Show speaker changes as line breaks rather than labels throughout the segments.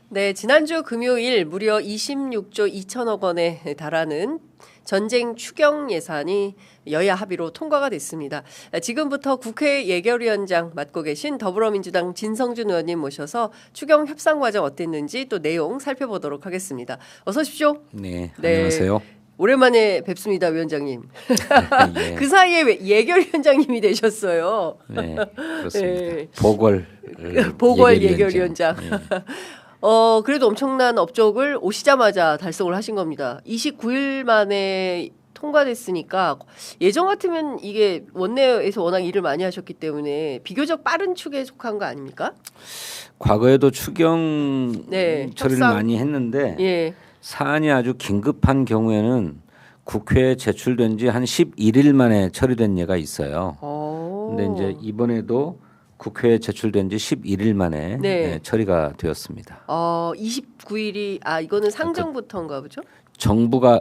네, 지난주 금요일 무려 26조 2천억 원에 달하는 전쟁 추경 예산이 여야 합의로 통과가 됐습니다. 지금부터 국회 예결위원장 맡고 계신 더불어민주당 진성준 의원님 모셔서 추경 협상 과정 어땠는지 또 내용 살펴보도록 하겠습니다. 어서 오십시오.
네, 안녕하세요.
오랜만에 뵙습니다, 위원장님.
예.
그 사이에 예결위원장님이 되셨어요.
네, 그렇습니다.
네.
보궐
예결위원장.
예.
그래도 엄청난 업적을 오시자마자 달성을 하신 겁니다. 29일 만에 통과됐으니까 예전 같으면 이게 원내에서 워낙 일을 많이 하셨기 때문에 비교적 빠른 축에 속한 거 아닙니까?
과거에도 추경 처리를
협상. 많이
했는데
예.
사안이 아주 긴급한 경우에는 국회에 제출된 지 한 11일 만에 처리된 예가 있어요. 근데 이제 이번에도 국회에 제출된 지 11일 만에 처리가 되었습니다.
29일이 이거는 상정부터인가 보죠?
정부가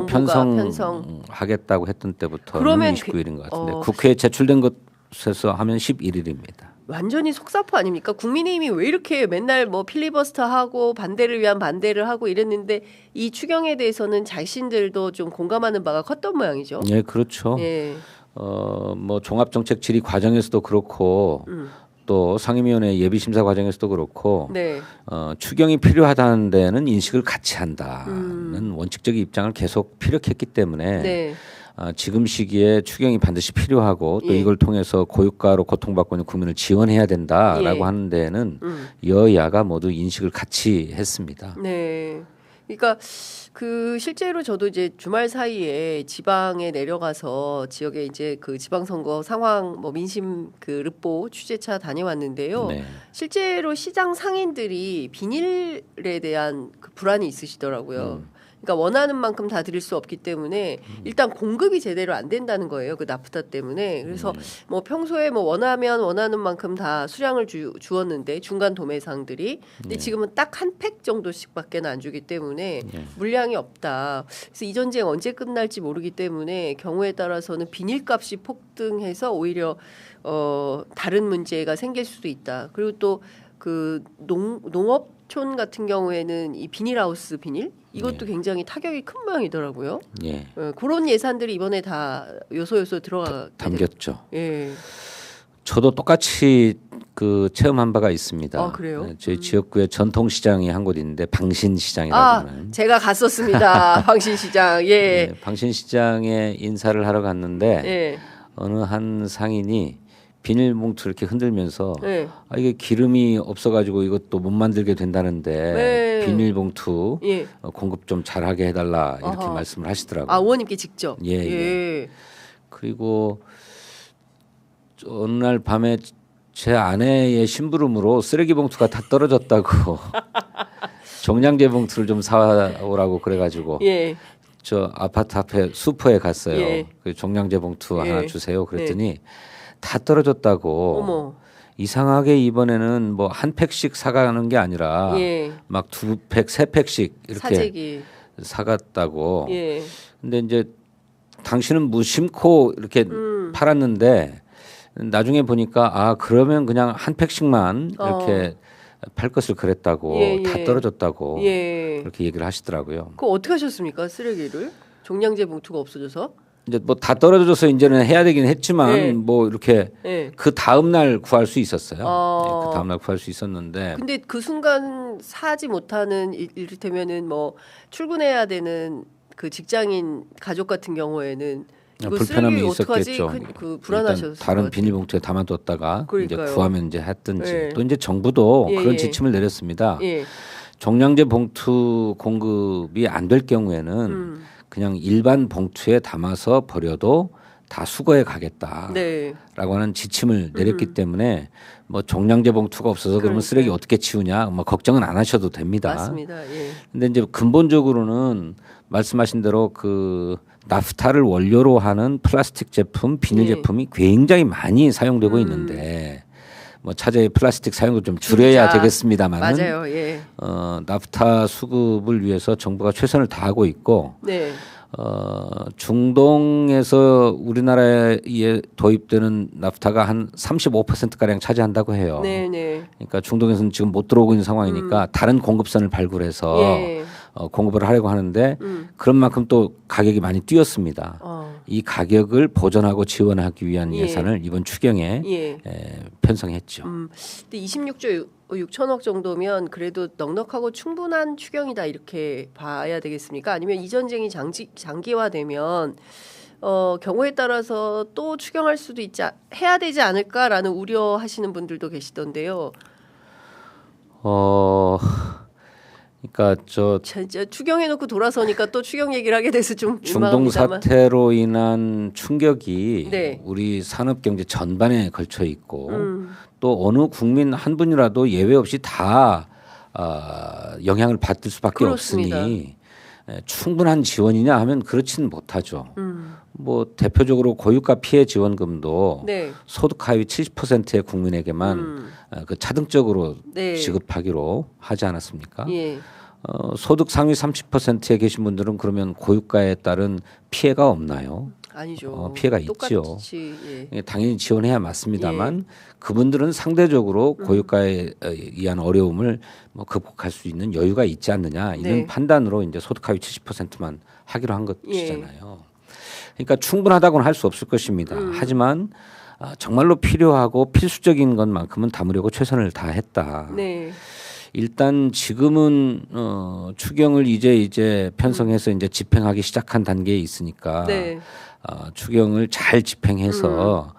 편성하겠다고 했던 때부터 29일인 것 같은데 국회에 제출된 것에서 하면 11일입니다.
완전히 속사포 아닙니까? 국민의힘이 왜 이렇게 맨날 뭐 필리버스터 하고 반대를 위한 반대를 하고 이랬는데 이 추경에 대해서는 자신들도 좀 공감하는 바가 컸던 모양이죠.
네, 그렇죠.
예.
뭐 종합정책 질의 과정에서도 그렇고 또 상임위원회 예비심사 과정에서도 그렇고 추경이 필요하다는 데는 인식을 같이 한다는 원칙적인 입장을 계속 피력했기 때문에 지금 시기에 추경이 반드시 필요하고 또 이걸 통해서 고유가로 고통받고 있는 국민을 지원해야 된다라고 하는 데에는 여야가 모두 인식을 같이 했습니다.
네. 그러니까 실제로 저도 이제 주말 사이에 지방에 내려가서 지역에 이제 그 지방선거 상황 민심 르포 취재차 다녀왔는데요. 실제로 시장 상인들이 비닐에 대한 불안이 있으시더라고요. 그러니까 원하는 만큼 다 드릴 수 없기 때문에 일단 공급이 제대로 안 된다는 거예요. 그 나프타 때문에. 그래서 뭐 평소에 원하면 원하는 만큼 다 수량을 주었는데 중간 도매상들이 근데 지금은 딱 한 팩 정도씩밖에 안 주기 때문에 물량이 없다. 그래서 이 전쟁 언제 끝날지 모르기 때문에 경우에 따라서는 비닐값이 폭등해서 오히려 다른 문제가 생길 수도 있다. 그리고 또 농업촌 같은 경우에는 이 비닐하우스 비닐 이것도 굉장히 타격이 큰 모양이더라고요. 그런 예산들이 이번에 다 요소 들어가
담겼죠.
예.
저도 똑같이 체험한 바가 있습니다.
그래요?
저희 지역구에 전통시장이 한 곳 있는데 방신시장이라고 하는.
제가 갔었습니다. 방신시장. 예.
방신시장에 인사를 하러 갔는데 어느 한 상인이 비닐봉투 이렇게 흔들면서 이게 기름이 없어가지고 이것도 못 만들게 된다는데 비닐봉투 공급 좀 잘하게 해달라 이렇게 말씀을 하시더라고요.
의원님께 직접.
예. 그리고 어느 날 밤에 제 아내의 심부름으로 쓰레기 봉투가 다 떨어졌다고 종량제 봉투를 좀 사오라고 그래가지고 저 아파트 앞에 슈퍼에 갔어요. 그 종량제 봉투 하나 주세요. 그랬더니 다 떨어졌다고. 이상하게 이번에는 뭐 한 팩씩 사가는 게 아니라 막 2팩, 3팩씩 이렇게
사재기.
사갔다고. 근데 이제 당신은 무심코 이렇게 팔았는데 나중에 보니까 그러면 그냥 한 팩씩만 이렇게 팔 것을 그랬다고 다 떨어졌다고 그렇게 얘기를 하시더라고요.
그거 어떻게 하셨습니까? 쓰레기를 종량제 봉투가 없어져서?
이제 뭐 다 떨어져서 이제는 해야 되긴 했지만 뭐 이렇게 그 다음 날 구할 수 있었어요. 그 다음 날 구할 수 있었는데.
근데 그 순간 사지 못하는 이를테면은 뭐 출근해야 되는 그 직장인 가족 같은 경우에는
불편함이 있었겠죠.
불안하셨을
다른 비닐봉투에 담아뒀다가 이제 구하면 이제 했든지 또 이제 정부도
예,
그런 지침을 내렸습니다. 종량제 봉투 공급이 안 될 경우에는 그냥 일반 봉투에 담아서 버려도 다 수거해 가겠다라고 하는 지침을 내렸기 때문에 뭐 종량제 봉투가 없어서 그러면 쓰레기 어떻게 치우냐 뭐 걱정은 안 하셔도 됩니다.
맞습니다.
근데 이제 근본적으로는 말씀하신 대로 그 나프타를 원료로 하는 플라스틱 제품, 비닐 제품이 굉장히 많이 사용되고 있는데 뭐 차제의 플라스틱 사용도 좀 줄여야 되겠습니다만은
맞아요.
나프타 수급을 위해서 정부가 최선을 다하고 있고 중동에서 우리나라에 도입되는 나프타가 한 35% 가량 차지한다고 해요.
네네.
그러니까 중동에서는 지금 못 들어오고 있는 상황이니까 다른 공급선을 발굴해서
예.
공급을 하려고 하는데 그런 만큼 또 가격이 많이 뛰었습니다. 이 가격을 보전하고 지원하기 위한
예.
예산을 이번 추경에
예.
편성했죠.
근데 26조 6천억 정도면 그래도 넉넉하고 충분한 추경이다 이렇게 봐야 되겠습니까? 아니면 이 전쟁이 장기화되면 경우에 따라서 또 추경할 수도 해야 되지 않을까라는 우려하시는 분들도 계시던데요.
그러니까
진짜 추경해놓고 돌아서니까 또 추경 얘기를 하게 돼서 좀
중동
민망합니다만.
사태로 인한 충격이
네.
우리 산업 경제 전반에 걸쳐 있고 또 어느 국민 한 분이라도 예외 없이 다 영향을 받을 수밖에
그렇습니다.
없으니 충분한 지원이냐 하면 그렇지는 못하죠. 뭐 대표적으로 고유가 피해 지원금도
네.
소득 하위 70%의 국민에게만 그 차등적으로
네.
지급하기로 하지 않았습니까?
예.
소득 상위 30%에 계신 분들은 그러면 고유가에 따른 피해가 없나요?
아니죠.
피해가 있죠.
똑같이, 예.
당연히 지원해야 맞습니다만 그분들은 상대적으로 고유가에 의한 어려움을 뭐 극복할 수 있는 여유가 있지 않느냐 이런
네.
판단으로 이제 소득 하위 70%만 하기로 한 것이잖아요. 그러니까 충분하다고는 할 수 없을 것입니다. 하지만 정말로 필요하고 필수적인 것만큼은 담으려고 최선을 다했다.
네.
일단 지금은 추경을 이제 편성해서 이제 집행하기 시작한 단계에 있으니까
네.
추경을 잘 집행해서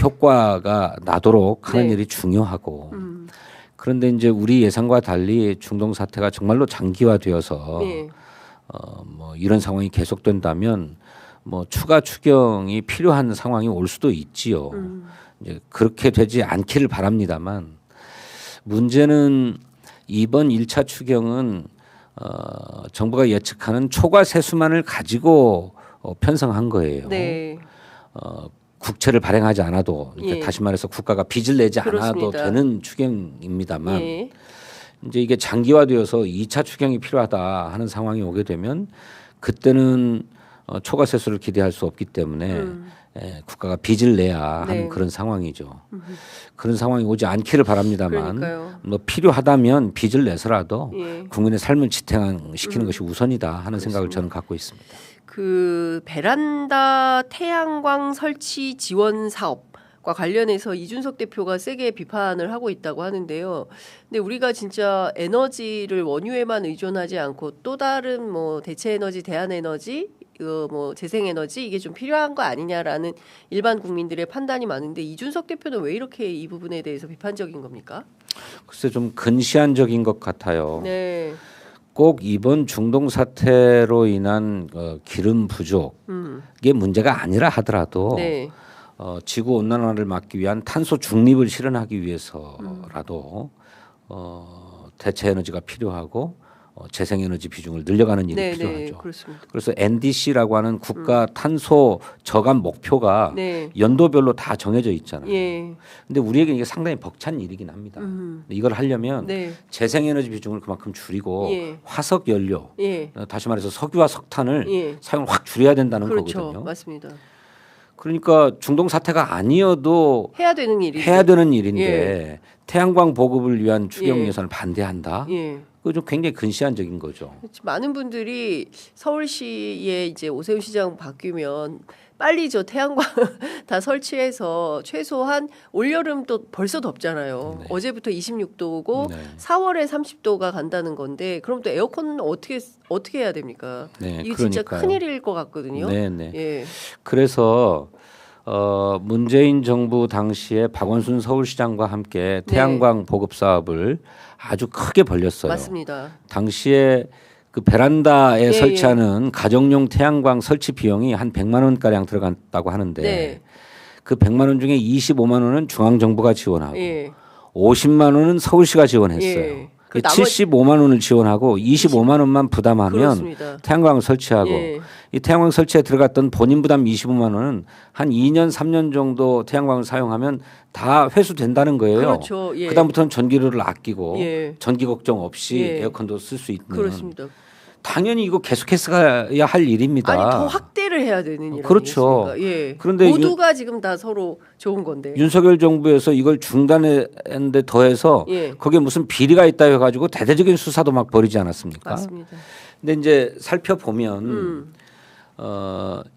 효과가 나도록 하는
네.
일이 중요하고 그런데 이제 우리 예상과 달리 중동 사태가 정말로 장기화되어서
네.
뭐 이런 상황이 계속된다면 뭐 추가 추경이 필요한 상황이 올 수도 있지요. 이제 그렇게 되지 않기를 바랍니다만 문제는 이번 1차 추경은 정부가 예측하는 초과 세수만을 가지고 편성한 거예요.
네.
국채를 발행하지 않아도 그러니까
예.
다시 말해서 국가가 빚을 내지 않아도
그렇습니다.
되는 추경입니다만
예.
이제 이게 장기화되어서 2차 추경이 필요하다 하는 상황이 오게 되면 그때는 초과 세수를 기대할 수 없기 때문에 국가가 빚을 내야 하는
네.
그런 상황이죠. 그런 상황이 오지 않기를 바랍니다만
그러니까요.
뭐 필요하다면 빚을 내서라도
예.
국민의 삶을 지탱시키는 것이 우선이다 하는 생각을 저는 갖고 있습니다.
그 베란다 태양광 설치 지원 사업과 관련해서 이준석 대표가 세게 비판을 하고 있다고 하는데요. 근데 우리가 진짜 에너지를 원유에만 의존하지 않고 또 다른 뭐 대체 에너지, 대안 에너지, 뭐 재생 에너지 이게 좀 필요한 거 아니냐라는 일반 국민들의 판단이 많은데 이준석 대표는 왜 이렇게 이 부분에 대해서 비판적인 겁니까?
글쎄 좀 근시안적인 것 같아요.
네.
꼭 이번 중동 사태로 인한 기름 부족이 문제가 아니라 하더라도
네.
지구 온난화를 막기 위한 탄소 중립을 실현하기 위해서라도 대체 에너지가 필요하고 재생에너지 비중을 늘려가는 일이
네,
필요하죠.
네, 그렇습니다.
그래서 NDC라고 하는 국가 탄소 저감 목표가
네.
연도별로 다 정해져 있잖아요.
예.
근데 우리에게 이게 상당히 벅찬 일이긴 합니다. 근데 이걸 하려면
네.
재생에너지 비중을 그만큼 줄이고
예.
화석 연료,
예.
다시 말해서 석유와 석탄을
예.
사용을 확 줄여야 된다는
그렇죠.
거거든요.
맞습니다.
그러니까 중동 사태가 아니어도
해야 되는 일이
해야 되는 일인데 태양광 보급을 위한 추경
예.
예산을 반대한다.
예.
그거 좀 굉장히 근시안적인 거죠.
많은 분들이 서울시에 이제 오세훈 시장 바뀌면 빨리 저 태양광 다 설치해서 최소한 올여름 또 벌써 덥잖아요.
네.
어제부터 26도고
네.
4월에 30도가 간다는 건데 그럼 또 에어컨은 어떻게 해야 됩니까?
네,
이게 진짜
그러니까요.
큰일일 것 같거든요.
네, 네.
예.
그래서 문재인 정부 당시에 박원순 서울시장과 함께 태양광 보급 사업을 아주 크게 벌렸어요.
맞습니다.
당시에 그 베란다에
예,
설치하는 가정용 태양광 설치 비용이 한 100만 원 가량 들어갔다고 하는데
네.
그 100만 원 중에 25만 원은 중앙 정부가 지원하고
예.
50만 원은 서울시가 지원했어요.
예. 그
75만 원을 지원하고 25만 원만 부담하면
그렇습니다.
태양광을 설치하고
예.
이 태양광 설치에 들어갔던 본인 부담 25만 원은 한 2년 3년 정도 태양광을 사용하면 다 회수된다는 거예요.
그렇죠. 예.
그다음부터는 전기료를 아끼고
예.
전기 걱정 없이
예.
에어컨도 쓸 수 있는.
그렇습니다.
당연히 이거 계속해서야 할 일입니다.
아니 더 확대를 해야 되는 일
그렇죠.
아니겠습니까? 예.
그런데
모두가 지금 다 서로 좋은 건데.
윤석열 정부에서 이걸 중단했는데 더해서
예.
거기에 무슨 비리가 있다 해가지고 대대적인 수사도 막 벌이지 않았습니까?
맞습니다.
근데 이제 살펴보면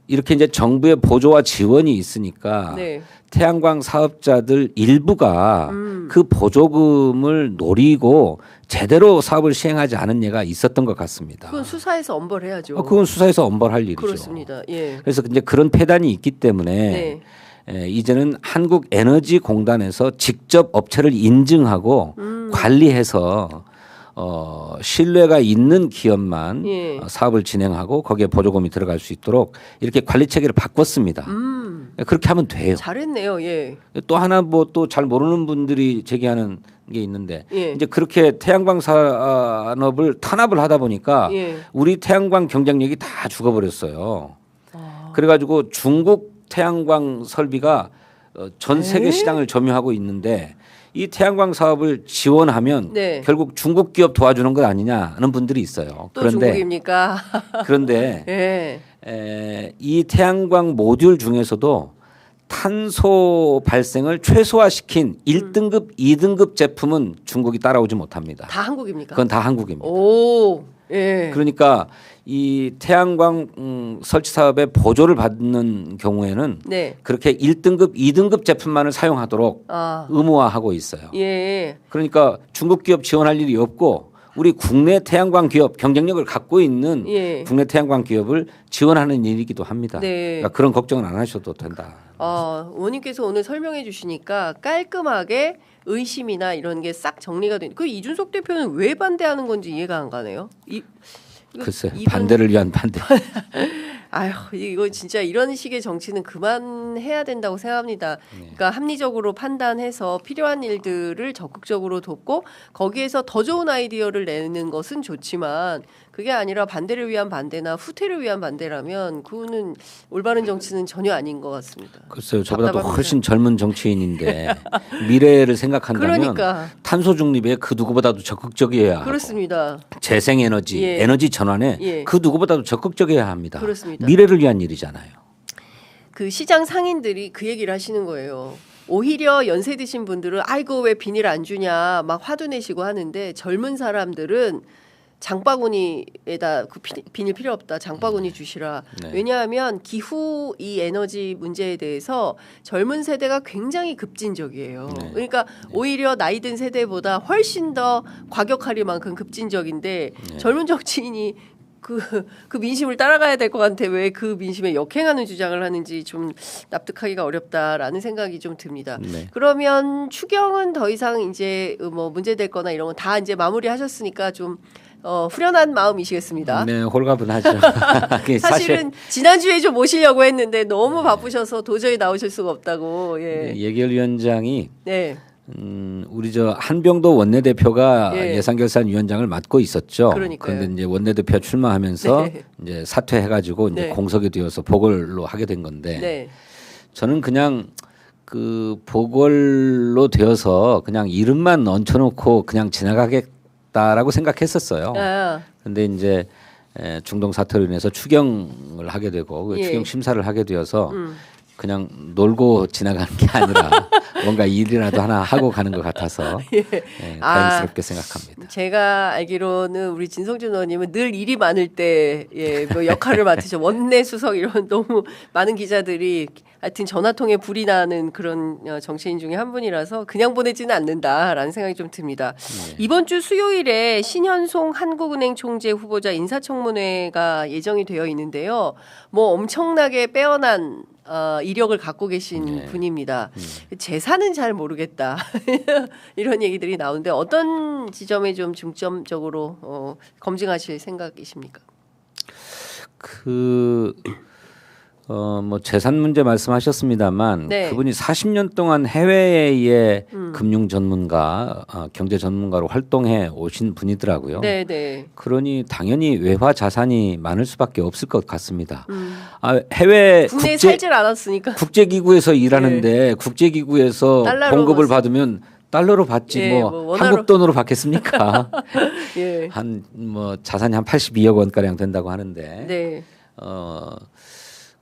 이렇게 이제 정부의 보조와 지원이 있으니까
네.
태양광 사업자들 일부가 그 보조금을 노리고 제대로 사업을 시행하지 않은 예가 있었던 것 같습니다.
그건 수사에서 엄벌해야죠.
그건 수사에서 엄벌할 일이죠.
그렇습니다. 예.
그래서 이제 그런 폐단이 있기 때문에
네.
이제는 한국에너지공단에서 직접 업체를 인증하고 관리해서 신뢰가 있는 기업만
예.
사업을 진행하고 거기에 보조금이 들어갈 수 있도록 이렇게 관리 체계를 바꿨습니다. 그렇게 하면 돼요.
잘했네요. 예.
또 하나 뭐 또 잘 모르는 분들이 제기하는 게 있는데
예.
이제 그렇게 태양광 산업을 탄압을 하다 보니까
예.
우리 태양광 경쟁력이 다 죽어버렸어요.
아.
그래가지고 중국 태양광 설비가 전 세계
에?
시장을 점유하고 있는데 이 태양광 사업을 지원하면
네.
결국 중국 기업 도와주는 것 아니냐는 분들이 있어요.
또 중국입니까?
그런데
예.
이 태양광 모듈 중에서도 탄소 발생을 최소화시킨 1등급, 2등급 제품은 중국이 따라오지 못합니다.
다 한국입니까?
그건 다 한국입니다.
오. 예.
그러니까 이 태양광 설치 사업에 보조를 받는 경우에는
네.
그렇게 1등급, 2등급 제품만을 사용하도록
아.
의무화하고 있어요.
예.
그러니까 중국 기업 지원할 일이 없고 우리 국내 태양광 기업 경쟁력을 갖고 있는
예.
국내 태양광 기업을 지원하는 일이기도 합니다.
네.
그러니까 그런 걱정은 안 하셔도 된다.
의원님께서 오늘 설명해 주시니까 깔끔하게 의심이나 이런 게 싹 정리가 된. 그 이준석 대표는 왜 반대하는 건지 이해가 안 가네요.
글쎄
이분-
반대를 위한 반대.
아휴 이거 진짜 이런 식의 정치는 그만해야 된다고 생각합니다. 그러니까 합리적으로 판단해서 필요한 일들을 적극적으로 돕고 거기에서 더 좋은 아이디어를 내는 것은 좋지만 그게 아니라 반대를 위한 반대나 후퇴를 위한 반대라면 그거는 올바른 정치는 전혀 아닌 것 같습니다.
글쎄요, 저보다도
답답합니다.
훨씬 젊은 정치인인데 미래를 생각한다면
그러니까
탄소 중립에 그 누구보다도 적극적이어야 하고
그렇습니다.
재생에너지,
예.
에너지 전환에
예.
그 누구보다도 적극적이어야 합니다.
그렇습니다.
미래를 위한 일이잖아요.
그 시장 상인들이 그 얘기를 하시는 거예요. 오히려 연세 드신 분들은 아이고 왜 비닐 안 주냐 막 화도 내시고 하는데 젊은 사람들은 장바구니에다 그 비닐 필요 없다. 장바구니 주시라.
네.
왜냐하면 기후 이 에너지 문제에 대해서 젊은 세대가 굉장히 급진적이에요.
네.
그러니까 오히려 나이 든 세대보다 훨씬 더 과격할 만큼 급진적인데
네.
젊은 정치인이 그 민심을 따라가야 될 것 같아. 왜 그 민심에 역행하는 주장을 하는지 좀 납득하기가 어렵다라는 생각이 좀 듭니다.
네.
그러면 추경은 더 이상 이제 뭐 문제될-거나 이런 건 다 이제 마무리하셨으니까 좀 후련한 마음이시겠습니다.
네, 홀가분하죠. 그게
사실은 지난주에 좀 모시려고 했는데 너무 바쁘셔서 도저히 나오실 수가 없다고. 예.
예결위원장이
네.
우리 저 한병도 원내대표가
예.
예산결산위원장을 맡고 있었죠.
그러니까요.
그런데 이제 원내대표 출마하면서
네.
이제 사퇴해가지고 이제
네.
공석이 되어서 보궐로 하게 된 건데
네.
저는 그냥 그 보궐로 되어서 그냥 이름만 얹혀놓고 그냥 지나가겠다라고 생각했었어요.
아,
근데 이제 중동 사태로 인해서 추경을 하게 되고 그
예.
추경 심사를 하게 되어서 그냥 놀고 지나가는 게 아니라 뭔가 일이라도 하나 하고 가는 것 같아서 다행스럽게 생각합니다.
제가 알기로는 우리 진성준 의원님은 늘 일이 많을 때 뭐 역할을 맡으셔. 원내 수석 이런 너무 많은 기자들이 하여튼 전화통에 불이 나는 그런 정치인 중에 한 분이라서 그냥 보내지는 않는다라는 생각이 좀 듭니다. 이번 주 수요일에 신현송 한국은행 총재 후보자 인사청문회가 예정이 되어 있는데요. 뭐 엄청나게 빼어난 이력을 갖고 계신 분입니다. 재산은 잘 모르겠다 이런 얘기들이 나오는데 어떤 지점에 좀 중점적으로 검증하실 생각이십니까?
뭐 재산 문제 말씀하셨습니다만
네.
그분이 40년 동안 해외의 금융 전문가, 경제 전문가로 활동해 오신 분이더라고요.
네.
그러니 당연히 외화 자산이 많을 수밖에 없을 것 같습니다. 해외
국내에 살질 않았으니까.
국제기구에서 일하는데 국제기구에서
달러로
봉급을
벌써.
받으면 달러로 받지
예,
뭐
뭐 원화로-
한국 돈으로 받겠습니까?
예.
한 뭐 자산이 한 82억 원 가량 된다고 하는데
네.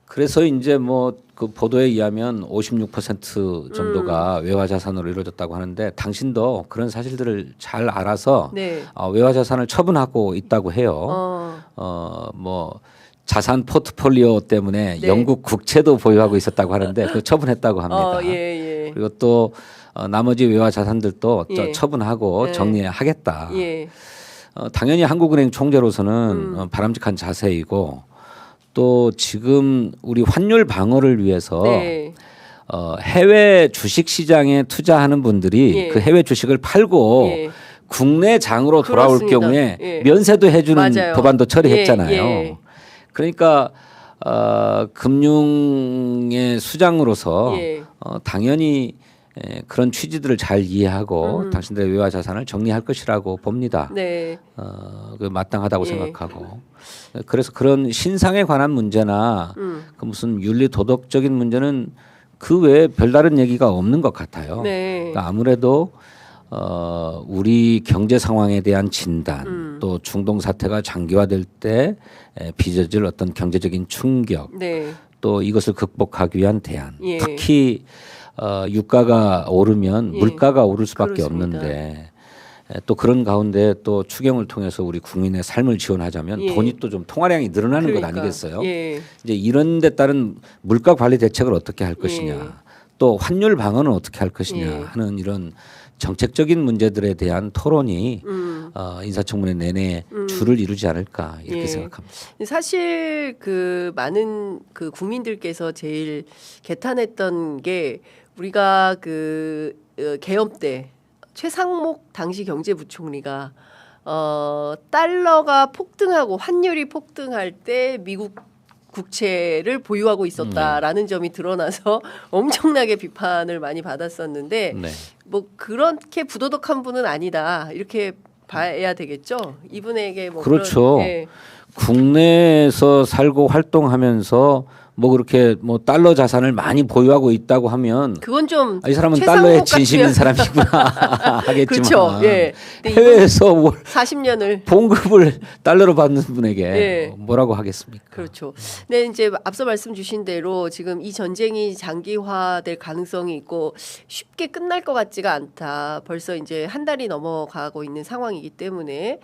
그래서 이제 뭐 그 보도에 의하면 56% 정도가 외화 자산으로 이루어졌다고 하는데 당신도 그런 사실들을 잘 알아서
네.
외화 자산을 처분하고 있다고 해요. 뭐 자산 포트폴리오 때문에
네.
영국 국채도 보유하고 있었다고 하는데 그 처분했다고 합니다.
예, 예.
그리고 또 나머지 외화 자산들도
예.
처분하고
예.
정리하겠다.
예.
당연히 한국은행 총재로서는 바람직한 자세이고 또 지금 우리 환율 방어를 위해서
네.
해외 주식 시장에 투자하는 분들이
예.
그 해외 주식을 팔고
예.
국내 장으로 돌아올
그렇습니다.
경우에
예.
면세도 해주는
맞아요.
법안도 처리했잖아요.
예.
그러니까 금융의 수장으로서
예.
당연히 그런 취지들을 잘 이해하고 당신들의 외화 자산을 정리할 것이라고 봅니다.
네.
그 마땅하다고
예.
생각하고 그래서 그런 신상에 관한 문제나 그 무슨 윤리 도덕적인 문제는 그 외에 별다른 얘기가 없는 것 같아요.
네.
그러니까 아무래도 우리 경제 상황에 대한 진단 또 중동 사태가 장기화될 때 빚어질 어떤 경제적인 충격
네.
또 이것을 극복하기 위한 대안
예.
특히 유가가 오르면
예.
물가가 오를 수밖에
그렇습니다.
없는데 또 그런 가운데 또 추경을 통해서 우리 국민의 삶을 지원하자면
예.
돈이 또 좀 통화량이 늘어나는 것
그러니까.
아니겠어요?
예.
이제 이런 데 따른 물가 관리 대책을 어떻게 할 것이냐
예.
또 환율 방어는 어떻게 할 것이냐
예.
하는 이런 정책적인 문제들에 대한 토론이 인사청문회 내내 주를 이루지 않을까 이렇게
예.
생각합니다.
사실 그 많은 그 국민들께서 제일 개탄했던 게 우리가 그 계엄 때 최상목 당시 경제부총리가 달러가 폭등하고 환율이 폭등할 때 미국 국채를 보유하고 있었다라는 점이 드러나서 엄청나게 비판을 많이 받았었는데
네.
뭐 그렇게 부도덕한 분은 아니다 이렇게 봐야 되겠죠. 이분에게 뭐
그렇죠.
그런, 예.
국내에서 살고 활동하면서 뭐 그렇게 뭐 달러 자산을 많이 보유하고 있다고 하면
그건 좀
이 사람은
최상목
달러에 진심인
같으면-
사람이구나 하겠지만
그렇죠. 예. 근데
해외에서
40년을
봉급을 달러로 받는 분에게
예.
뭐라고 하겠습니까?
그렇죠. 근데 이제 앞서 말씀 주신 대로 지금 이 전쟁이 장기화될 가능성이 있고 쉽게 끝날 것 같지가 않다. 벌써 이제 한 달이 넘어가고 있는 상황이기 때문에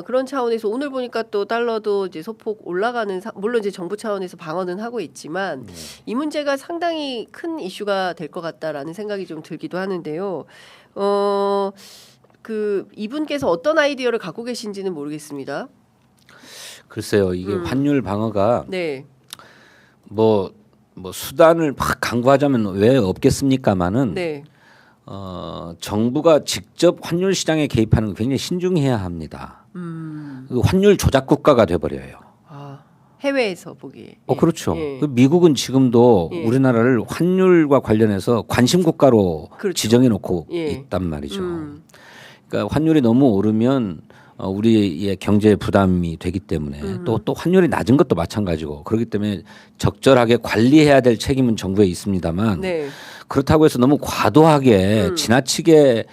그런 차원에서 오늘 보니까 또 달러도 이제 소폭 올라가는 물론 이제 정부 차원에서 방어는 하고 있지만 이 문제가 상당히 큰 이슈가 될 것 같다라는 생각이 좀 들기도 하는데요. 그 이분께서 어떤 아이디어를 갖고 계신지는 모르겠습니다.
글쎄요, 이게 환율 방어가
네.
뭐 수단을 막 강구하자면 왜 없겠습니까마는
네.
정부가 직접 환율 시장에 개입하는 건 굉장히 신중해야 합니다. 그 환율 조작 국가가 돼버려요.
아, 해외에서 보기에.
그렇죠.
예.
그 미국은 지금도
예.
우리나라를 환율과 관련해서 관심 국가로
그렇죠.
지정해 놓고
예.
있단 말이죠. 그러니까 환율이 너무 오르면 우리의 경제에 부담이 되기 때문에 또 환율이 낮은 것도 마찬가지고 그렇기 때문에 적절하게 관리해야 될 책임은 정부에 있습니다만
네.
그렇다고 해서 너무 과도하게 지나치게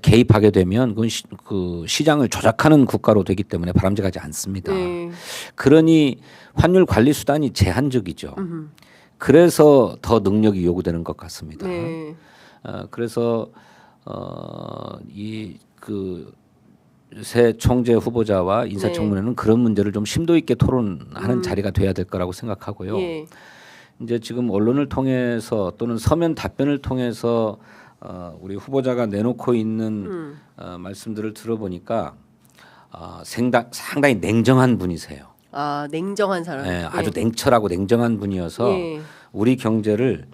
개입하게 되면 그건 그 시장을 조작하는 국가로 되기 때문에 바람직하지 않습니다.
네.
그러니 환율 관리 수단이 제한적이죠. 그래서 더 능력이 요구되는 것 같습니다.
네.
그래서 이 그 새 총재 후보자와 인사청문회는 그런 문제를 좀 심도 있게 토론하는 자리가 돼야 될 거라고 생각하고요.
예.
이제 지금 언론을 통해서 또는 서면 답변을 통해서 우리 후보자가 내놓고 있는 말씀들을 들어보니까 상당히 냉정한 분이세요.
아, 냉정한 사람.
네, 아주 냉철하고 냉정한 분이어서
예.
우리 경제를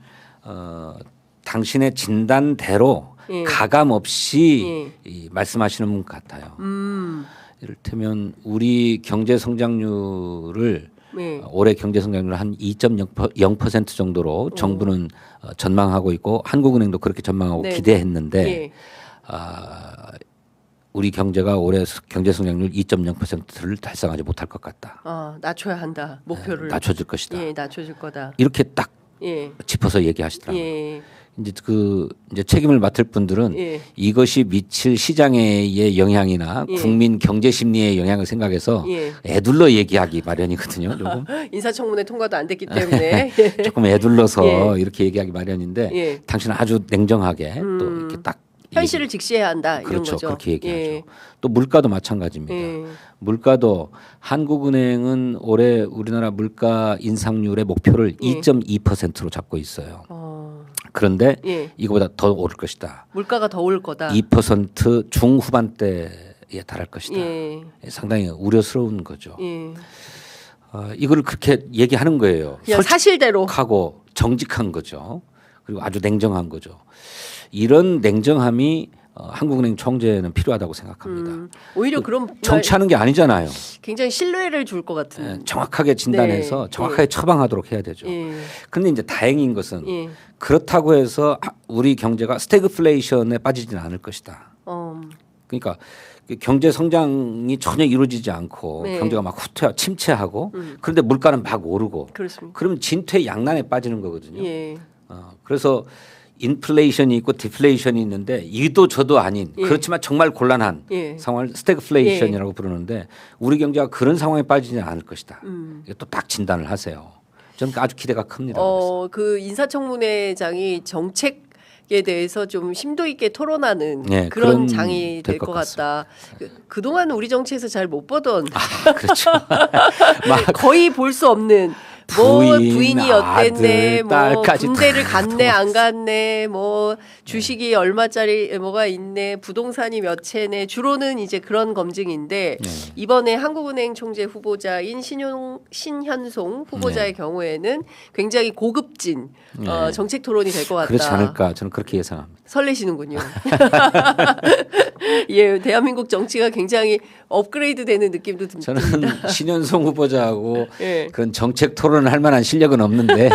당신의 진단대로
예.
가감 없이
예.
말씀하시는 분 같아요. 이를테면 우리 경제 성장률을
네.
올해 경제 성장률 한 2.0% 정도로 정부는 전망하고 있고 한국은행도 그렇게 전망하고
네.
기대했는데
예.
우리 경제가 올해 경제 성장률 2.0%를 달성하지 못할 것 같다.
낮춰야 한다. 목표를.
낮춰질 것이다.
예, 낮춰질 거다.
이렇게 딱
예.
짚어서 얘기하시더라고요.
예.
이제 책임을 맡을 분들은
예.
이것이 미칠 시장의 영향이나
예.
국민 경제 심리의 영향을 생각해서
예.
애둘러 얘기하기 마련이거든요. 조금
인사청문회 통과도 안 됐기 때문에
조금 애둘러서
예.
이렇게 얘기하기 마련인데
예.
당신은 아주 냉정하게 또 이렇게 딱
현실을 직시해야 한다 이런
그렇죠.
거죠.
그렇게 얘기하죠.
예.
또 물가도 마찬가지입니다.
예.
물가도 한국은행은 올해 우리나라 물가 인상률의 목표를
예.
2.2%로 잡고 있어요. 그런데
예.
이거보다 더 오를 것이다.
물가가 더 올 거다.
2% 중후반대에 달할 것이다.
예.
상당히 우려스러운 거죠.
예.
이걸 그렇게 얘기하는 거예요.
그냥 사실대로.
솔직하고 정직한 거죠. 그리고 아주 냉정한 거죠. 이런 냉정함이 한국은행 총재는 필요하다고 생각합니다.
오히려 그럼
정치하는 게 아니잖아요.
굉장히 신뢰를 줄 것 같은.
정확하게 진단해서
네.
정확하게 처방하도록 해야 되죠.
예.
그런데 이제 다행인 것은
예.
그렇다고 해서 우리 경제가 스태그플레이션에 빠지지는 않을 것이다. 그러니까 경제 성장이 전혀 이루어지지 않고
네.
경제가 막 침체하고 그런데 물가는 막 오르고
그렇습니다.
그러면 진퇴양난에 빠지는 거거든요.
예.
그래서 인플레이션이 있고 디플레이션이 있는데 이도 저도 아닌
예.
그렇지만 정말 곤란한
예.
상황을 스태그플레이션이라고 부르는데 우리 경제가 그런 상황에 빠지지 않을 것이다. 또 딱 진단을 하세요. 저는 아주 기대가 큽니다.
그 인사청문회장이 정책에 대해서 좀 심도 있게 토론하는
네,
그런
그런
장이 될
될
것
것
같다. 그동안 우리 정치에서 잘 못 보던
그렇죠. 막
거의 볼 수 없는 뭐 부인이 어땠네,
아들,
뭐
딸까지
군대를
다
갔네 안 갔네, 뭐 주식이 얼마짜리 뭐가 있네, 부동산이 몇 채네, 주로는 이제 그런 검증인데 이번에 한국은행 총재 후보자인 신현송 후보자의 경우에는 굉장히 고급진 정책 토론이 될 것 같다.
그렇지 않을까 저는 그렇게 예상합니다.
설레시는군요. 예, 대한민국 정치가 굉장히 업그레이드되는 느낌도 듭니다.
저는 신현송 후보자하고
예.
그런 정책 토론을 할 만한 실력은 없는데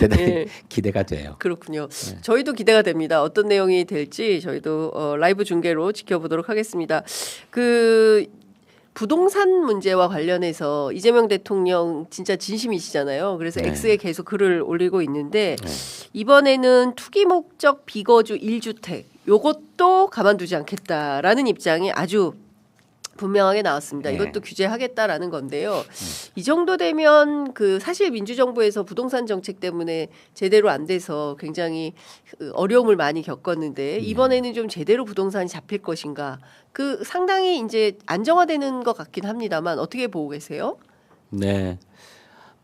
대단히
예.
기대가 돼요.
그렇군요. 저희도 기대가 됩니다. 어떤 내용이 될지 저희도 라이브 중계로 지켜보도록 하겠습니다. 그 부동산 문제와 관련해서 이재명 대통령 진짜 진심이시잖아요. 그래서
네.
X에 계속 글을 올리고 있는데 이번에는 투기 목적 비거주 1주택 요것도 가만두지 않겠다라는 입장이 아주 분명하게 나왔습니다.
네.
이것도 규제하겠다라는 건데요. 이 정도 되면 그 사실 민주정부에서 부동산 정책 때문에 제대로 안 돼서 굉장히 어려움을 많이 겪었는데 이번에는 좀 제대로 부동산이 잡힐 것인가. 그 상당히 이제 안정화되는 것 같긴 합니다만 어떻게 보고 계세요?
네,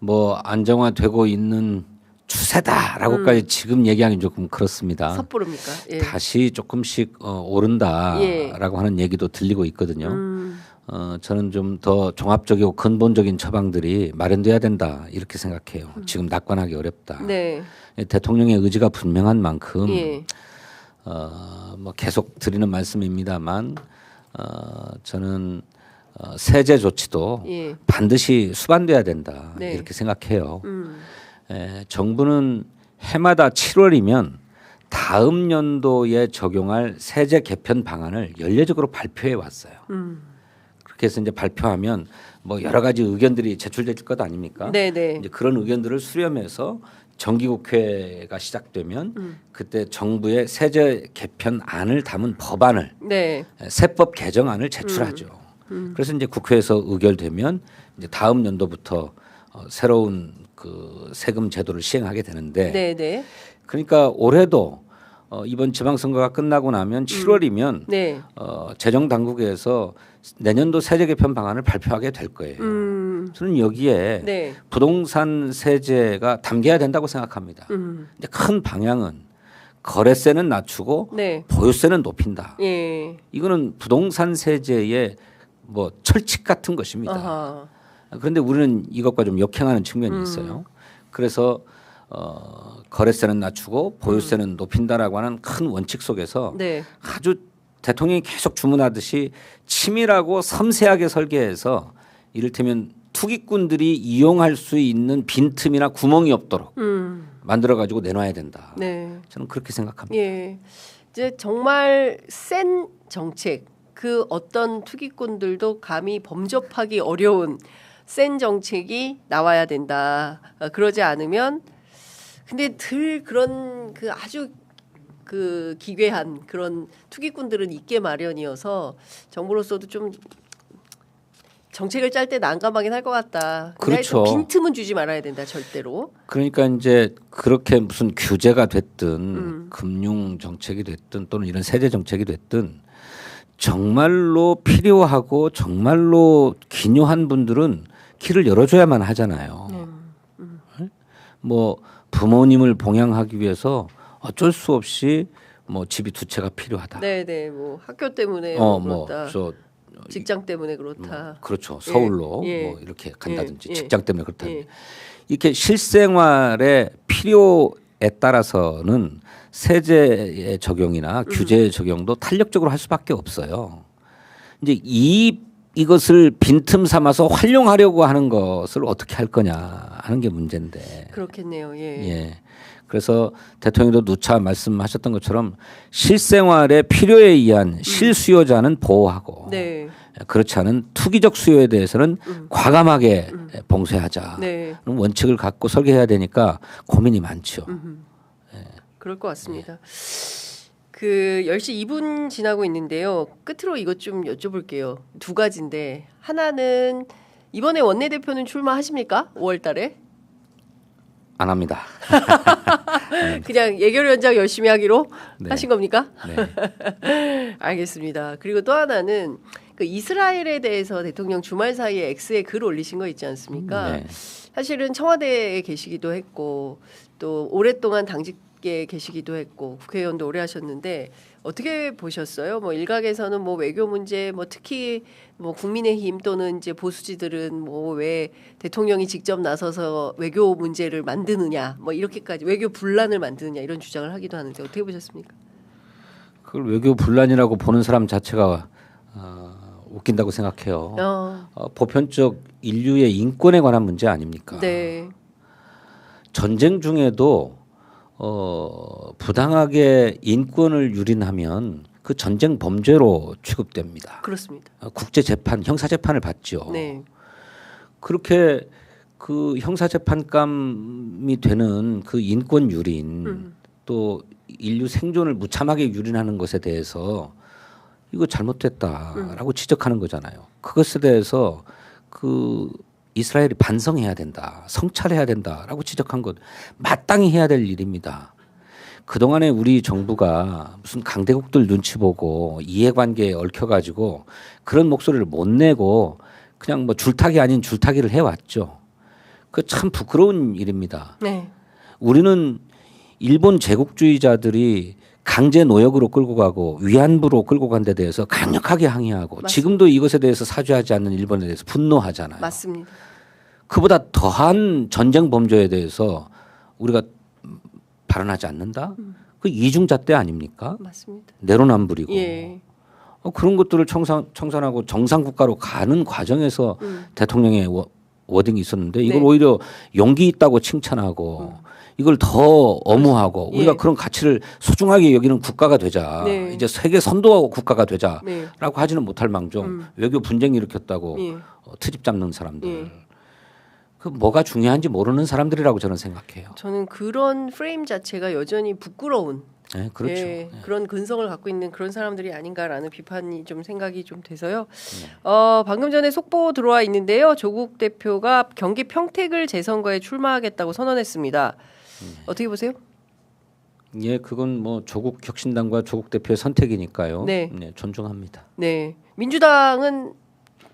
뭐 안정화되고 있는 추세다라고까지 지금 얘기하기 조금 그렇습니다.
섣부릅니까? 예.
다시 조금씩 오른다라고 하는 얘기도 들리고 있거든요. 저는 좀 더 종합적이고 근본적인 처방들이 마련돼야 된다 이렇게 생각해요. 지금 낙관하기 어렵다.
네.
대통령의 의지가 분명한 만큼
예.
뭐 계속 드리는 말씀입니다만 저는 세제 조치도
예.
반드시 수반돼야 된다
네.
이렇게 생각해요. 정부는 해마다 7월이면 다음 연도에 적용할 세제 개편 방안을 연례적으로 발표해 왔어요. 그렇게 해서 이제 발표하면 뭐 여러 가지 의견들이 제출될 것 아닙니까?
네네.
이제 그런 의견들을 수렴해서 정기국회가 시작되면 그때 정부의 세제 개편안을 담은 법안을
네.
세법 개정안을 제출하죠. 그래서 이제 국회에서 의결되면 이제 다음 연도부터 새로운 그 세금 제도를 시행하게 되는데
네네.
그러니까 올해도 이번 지방선거가 끝나고 나면 7월이면
네.
재정 당국에서 내년도 세제 개편 방안을 발표하게 될 거예요. 저는 여기에
네.
부동산 세제가 담겨야 된다고 생각합니다. 근데 큰 방향은 거래세는 낮추고
네.
보유세는 높인다.
예.
이거는 부동산 세제의 뭐 철칙 같은 것입니다.
아하.
그런데 우리는 이것과 좀 역행하는 측면이 있어요. 그래서 거래세는 낮추고 보유세는 높인다라고 하는 큰 원칙 속에서
네.
아주 대통령이 계속 주문하듯이 치밀하고 섬세하게 설계해서 이를테면 투기꾼들이 이용할 수 있는 빈틈이나 구멍이 없도록 만들어 가지고 내놔야 된다.
네.
저는 그렇게 생각합니다.
예. 이제 정말 센 정책, 그 어떤 투기꾼들도 감히 범접하기 어려운 센 정책이 나와야 된다. 그러지 않으면 근데 늘 그런 그 아주 그 기괴한 그런 투기꾼들은 있게 마련이어서 정부로서도 좀 정책을 짤 때 난감하긴 할 것 같다.
그렇죠.
빈틈은 주지 말아야 된다 절대로.
그러니까 이제 그렇게 무슨 규제가 됐든 금융 정책이 됐든 또는 이런 세제 정책이 됐든 정말로 필요하고 정말로 기묘한 분들은 길을 열어줘야만 하잖아요. 뭐 부모님을 봉양하기 위해서 어쩔 수 없이 뭐 집이 두 채가 필요하다.
네네 뭐 학교 때문에 뭐 그렇다.
저
직장 때문에 그렇다.
그렇죠. 서울로
예.
뭐 이렇게 간다든지
예.
직장 때문에 그렇다.
예.
이렇게 실생활의 필요에 따라서는 세제의 적용이나 규제의 적용도 탄력적으로 할 수밖에 없어요. 이제 이것을 빈틈 삼아서 활용하려고 하는 것을 어떻게 할 거냐 하는 게 문제인데.
그렇겠네요. 예.
예. 그래서 대통령도 누차 말씀하셨던 것처럼 실생활의 필요에 의한 실수요자는 보호하고
네.
그렇지 않은 투기적 수요에 대해서는 과감하게 봉쇄하자.
네.
그런 원칙을 갖고 설계해야 되니까 고민이 많죠.
그럴 것 같습니다. 그 10시 2분 지나고 있는데요. 끝으로 이것 좀 여쭤볼게요. 두 가지인데 하나는 이번에 원내대표는 출마하십니까? 5월 달에?
안 합니다.
그냥 예결 연장 열심히 하기로
네.
하신 겁니까?
네.
알겠습니다. 그리고 또 하나는 그 이스라엘에 대해서 대통령 주말 사이에 X에 글 올리신 거 있지 않습니까?
네.
사실은 청와대에 계시기도 했고 또 오랫동안 당직에 계시기도 했고 국회의원도 오래 하셨는데 어떻게 보셨어요? 뭐 일각에서는 뭐 외교 문제, 뭐 특히 뭐 국민의힘 또는 이제 보수지들은 뭐 왜 대통령이 직접 나서서 외교 문제를 만드느냐, 뭐 이렇게까지 외교 분란을 만드느냐 이런 주장을 하기도 하는데 어떻게 보셨습니까?
그걸 외교 분란이라고 보는 사람 자체가 웃긴다고 생각해요. 보편적 인류의 인권에 관한 문제 아닙니까?
네.
전쟁 중에도 부당하게 인권을 유린하면 그 전쟁 범죄로 취급됩니다.
그렇습니다.
국제 재판, 형사 재판을 받죠.
네.
그렇게 그 형사 재판감이 되는 그 인권 유린 또 인류 생존을 무참하게 유린하는 것에 대해서 이거 잘못됐다라고 지적하는 거잖아요. 그것에 대해서 그 이스라엘이 반성해야 된다, 성찰해야 된다라고 지적한 것 마땅히 해야 될 일입니다. 그동안에 우리 정부가 무슨 강대국들 눈치 보고 이해관계에 얽혀가지고 그런 목소리를 못 내고 그냥 뭐 줄타기 아닌 줄타기를 해왔죠. 그 참 부끄러운 일입니다.
네.
우리는 일본 제국주의자들이 강제 노역으로 끌고 가고 위안부로 끌고 간 데 대해서 강력하게 항의하고
맞습니다.
지금도 이것에 대해서 사죄하지 않는 일본에 대해서 분노하잖아요.
맞습니다.
그보다 더한 전쟁 범죄에 대해서 우리가 발언하지 않는다? 그 이중잣대 아닙니까?
맞습니다.
내로남불이고
예.
그런 것들을 청산하고 정상국가로 가는 과정에서 대통령의 워딩이 있었는데 이걸
네.
오히려 용기 있다고 칭찬하고 이걸 더 엄호하고 우리가
예.
그런 가치를 소중하게 여기는 국가가 되자.
네.
이제 세계 선도 국가가 되자라고
네.
하지는 못할 망정 외교 분쟁 일으켰다고
예.
트집 잡는 사람들.
예.
그 뭐가 중요한지 모르는 사람들이라고 저는 생각해요.
저는 그런 프레임 자체가 여전히 부끄러운
네, 그렇죠.
예, 그런 근성을 갖고 있는 그런 사람들이 아닌가라는 비판이 좀 생각이 좀 돼서요. 방금 전에 속보 들어와 있는데요. 조국 대표가 경기 평택을 재선거에 출마하겠다고 선언했습니다. 어떻게 보세요?
예, 그건 뭐 조국 혁신당과 조국 대표의 선택이니까요.
네.
존중합니다.
네, 민주당은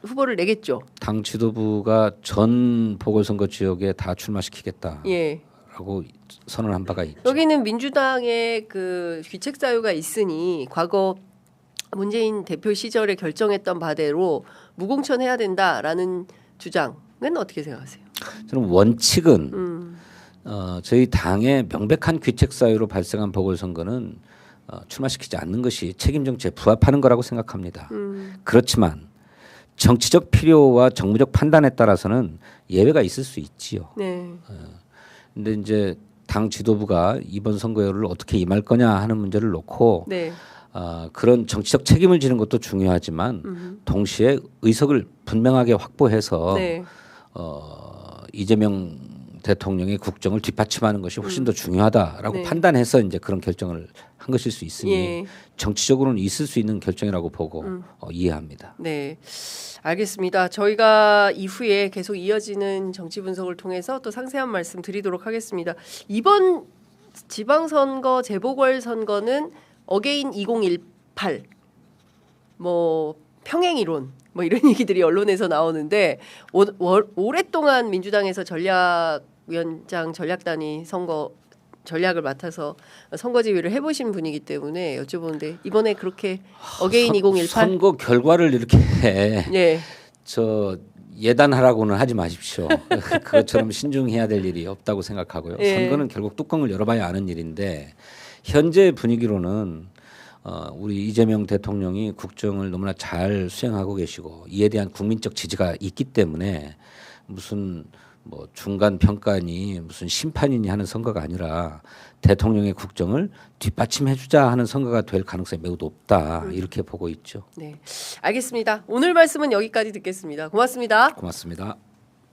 후보를 내겠죠.
당 지도부가 전 보궐선거 지역에 다 출마시키겠다라고
예.
선언한 바가 있죠.
여기는 민주당의 그 귀책 사유가 있으니 과거 문재인 대표 시절에 결정했던 바대로 무공천해야 된다라는 주장은 어떻게 생각하세요?
저는 원칙은 저희 당의 명백한 귀책 사유로 발생한 보궐선거는 출마시키지 않는 것이 책임 정치에 부합하는 거라고 생각합니다. 그렇지만 정치적 필요와 정무적 판단에 따라서는 예외가 있을 수 있지요.
네.
근데 이제 당 지도부가 이번 선거를 어떻게 임할 거냐 하는 문제를 놓고
네.
그런 정치적 책임을 지는 것도 중요하지만 동시에 의석을 분명하게 확보해서
네.
이재명 대통령의 국정을 뒷받침하는 것이 훨씬 더 중요하다라고
네.
판단해서 이제 그런 결정을 한 것일 수 있으니
예.
정치적으로는 있을 수 있는 결정이라고 보고 이해합니다.
네, 알겠습니다. 저희가 이후에 계속 이어지는 정치 분석을 통해서 또 상세한 말씀 드리도록 하겠습니다. 이번 지방선거 재보궐선거는 어게인 2018 뭐 평행이론 뭐 이런 얘기들이 언론에서 나오는데 오랫동안 민주당에서 전략위원장 전략단위 선거 전략을 맡아서 선거 지휘를 해보신 분이기 때문에 여쭤보는데 이번에 그렇게 어게인 2018
선거 결과를 이렇게
네.
저 예단하라고는 하지 마십시오. 그것처럼 신중해야 될 일이 없다고 생각하고요.
예.
선거는 결국 뚜껑을 열어봐야 아는 일인데 현재 분위기로는 우리 이재명 대통령이 국정을 너무나 잘 수행하고 계시고 이에 대한 국민적 지지가 있기 때문에 무슨 뭐 중간 평가니 무슨 심판이니 하는 선거가 아니라 대통령의 국정을 뒷받침해주자 하는 선거가 될 가능성이 매우 높다 이렇게 보고 있죠.
네, 알겠습니다. 오늘 말씀은 여기까지 듣겠습니다. 고맙습니다.
고맙습니다.